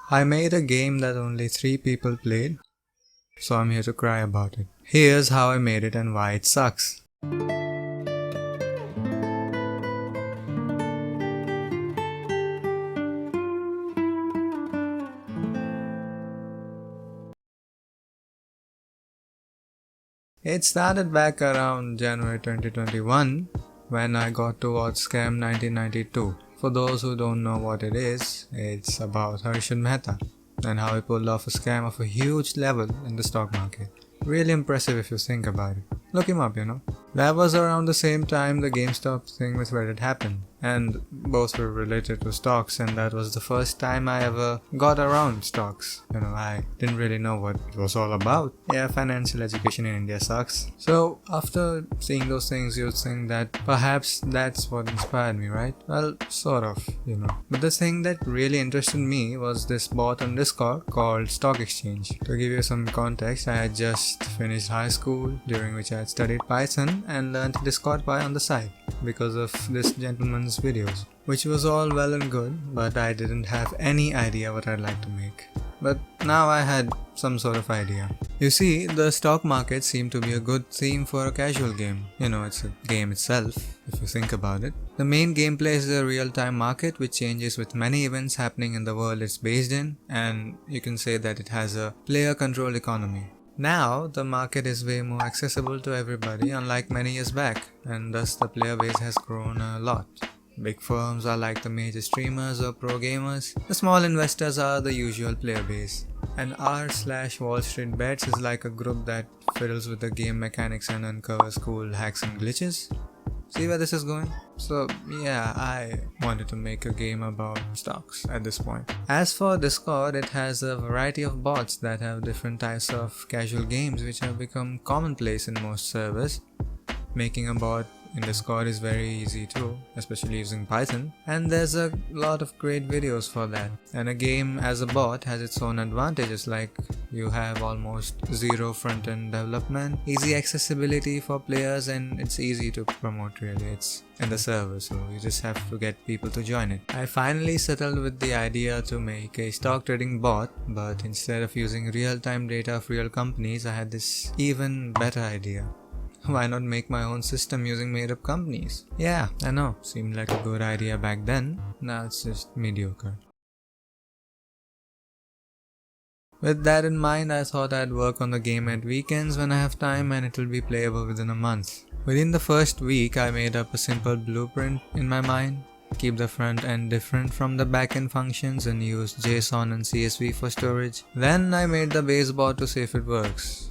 I made a game that only 3 people played, so I'm here to cry about it. Here's how I made it and why it sucks. It started back around January 2021 when I got to watch Scam 1992. For those who don't know what it is, it's about Harshad Mehta and how he pulled off a scam of a huge level in the stock market. Really impressive if you think about it. Look him up, That was around the same time the GameStop thing with Reddit happened, and both were related to stocks, and that was the first time I ever got around stocks. I didn't really know what it was all about. Yeah, financial education in India sucks. So after seeing those things, you'd think that perhaps that's what inspired me, right? Well, sort of, But the thing that really interested me was this bot on Discord called Stock Exchange. To give you some context, I had just finished high school, during which I had studied Python and learned Discord Pi on the side because of this gentleman's videos, which was all well and good, but I didn't have any idea what I'd like to make. But now I had some sort of idea. You see, the stock market seemed to be a good theme for a casual game. It's a game itself, if you think about it. The main gameplay is a real-time market which changes with many events happening in the world it's based in, and you can say that it has a player-controlled economy. Now, the market is way more accessible to everybody, unlike many years back, and thus the player base has grown a lot. Big firms are like the major streamers or pro gamers. The small investors are the usual player base. And r/Wall Street Bets is like a group that fiddles with the game mechanics and uncovers cool hacks and glitches. See where this is going? So yeah, I wanted to make a game about stocks at this point. As for Discord, it has a variety of bots that have different types of casual games which have become commonplace in most servers. Making a bot in Discord is very easy too, especially using Python, and there's a lot of great videos for that. And a game as a bot has its own advantages, like you have almost zero front-end development, easy accessibility for players, and it's easy to promote really. It's in the server, so you just have to get people to join it. I finally settled with the idea to make a stock trading bot, but instead of using real-time data of real companies, I had this even better idea. Why not make my own system using made-up companies? Yeah, I know, seemed like a good idea back then, now it's just mediocre. With that in mind, I thought I'd work on the game at weekends when I have time and it'll be playable within a month. Within the first week, I made up a simple blueprint in my mind, keep the front end different from the back-end functions and use JSON and CSV for storage. Then I made the base bot to see if it works.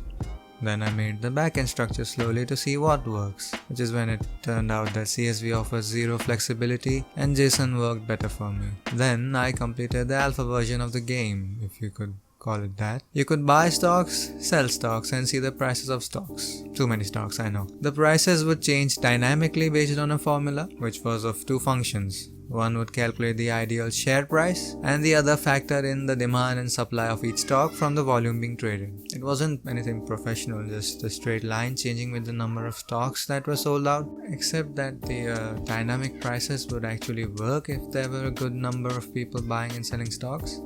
Then I made the backend structure slowly to see what works, which is when it turned out that CSV offers zero flexibility and JSON worked better for me. Then I completed the alpha version of the game, if you could call it that. You could buy stocks, sell stocks, and see the prices of stocks. Too many stocks, I know. The prices would change dynamically based on a formula, which was of 2 functions. One would calculate the ideal share price, and the other factor in the demand and supply of each stock from the volume being traded. It wasn't anything professional, just a straight line changing with the number of stocks that were sold out, except that the dynamic prices would actually work if there were a good number of people buying and selling stocks.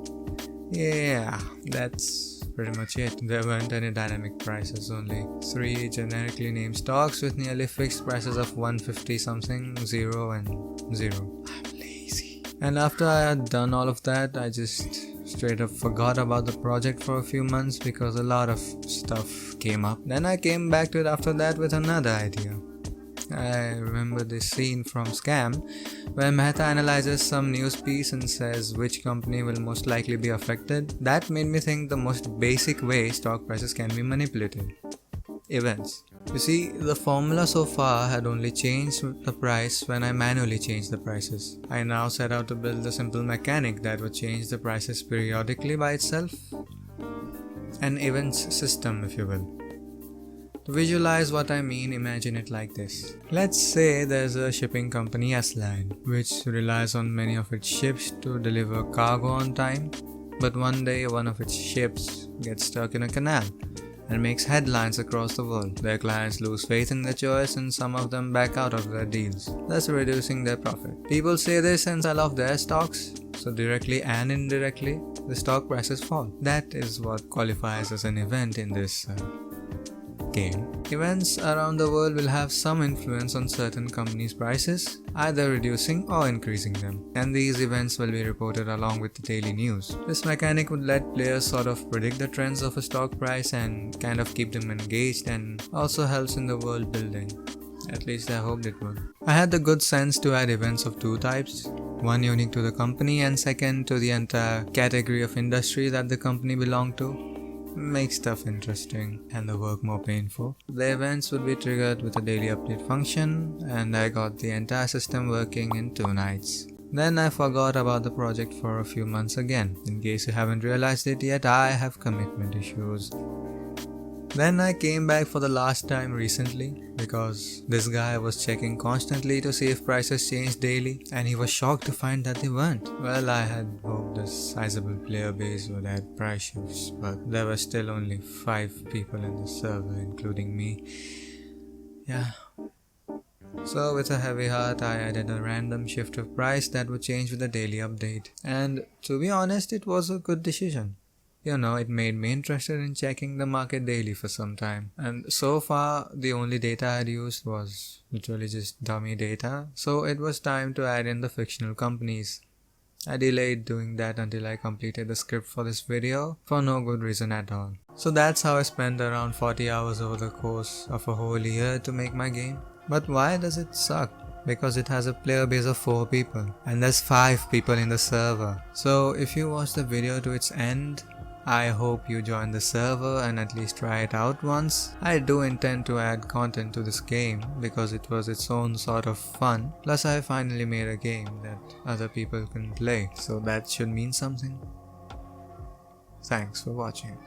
Yeah, that's pretty much it. There weren't any dynamic prices, only 3 generically named stocks with nearly fixed prices of 150 something, 0 and 0. I'm lazy. And after I had done all of that, I just straight up forgot about the project for a few months because a lot of stuff came up. Then I came back to it after that with another idea. I remember this scene from Scam where Mehta analyzes some news piece and says which company will most likely be affected. That made me think the most basic way stock prices can be manipulated. Events. You see, the formula so far had only changed the price when I manually changed the prices. I now set out to build a simple mechanic that would change the prices periodically by itself. An events system, if you will. To visualize what I mean, imagine it like this. Let's say there's a shipping company S-Line, which relies on many of its ships to deliver cargo on time, but one day one of its ships gets stuck in a canal and makes headlines across the world. Their clients lose faith in their choice and some of them back out of their deals, thus reducing their profit. People say this and sell off their stocks, so directly and indirectly, the stock prices fall. That is what qualifies as an event in this game. Events around the world will have some influence on certain companies' prices, either reducing or increasing them, and these events will be reported along with the daily news. This mechanic would let players sort of predict the trends of a stock price and kind of keep them engaged, and also helps in the world building. At least I hoped it would. I had the good sense to add events of two types. One unique to the company and second to the entire category of industry that the company belonged to. Make stuff interesting and the work more painful. The events would be triggered with a daily update function, and I got the entire system working in 2 nights. Then I forgot about the project for a few months again. In case you haven't realized it yet, I have commitment issues. Then I came back for the last time recently because this guy was checking constantly to see if prices changed daily, and he was shocked to find that they weren't. Well, I had hoped this sizable player base would add price shifts, but there were still only 5 people in the server, including me. Yeah. So with a heavy heart, I added a random shift of price that would change with the daily update. And to be honest, it was a good decision. It made me interested in checking the market daily for some time. And so far, the only data I had used was literally just dummy data. So it was time to add in the fictional companies. I delayed doing that until I completed the script for this video for no good reason at all. So that's how I spent around 40 hours over the course of a whole year to make my game. But why does it suck? Because it has a player base of 4 people and there's 5 people in the server. So if you watch the video to its end, I hope you join the server and at least try it out once. I do intend to add content to this game because it was its own sort of fun. Plus I finally made a game that other people can play, so that should mean something. Thanks for watching.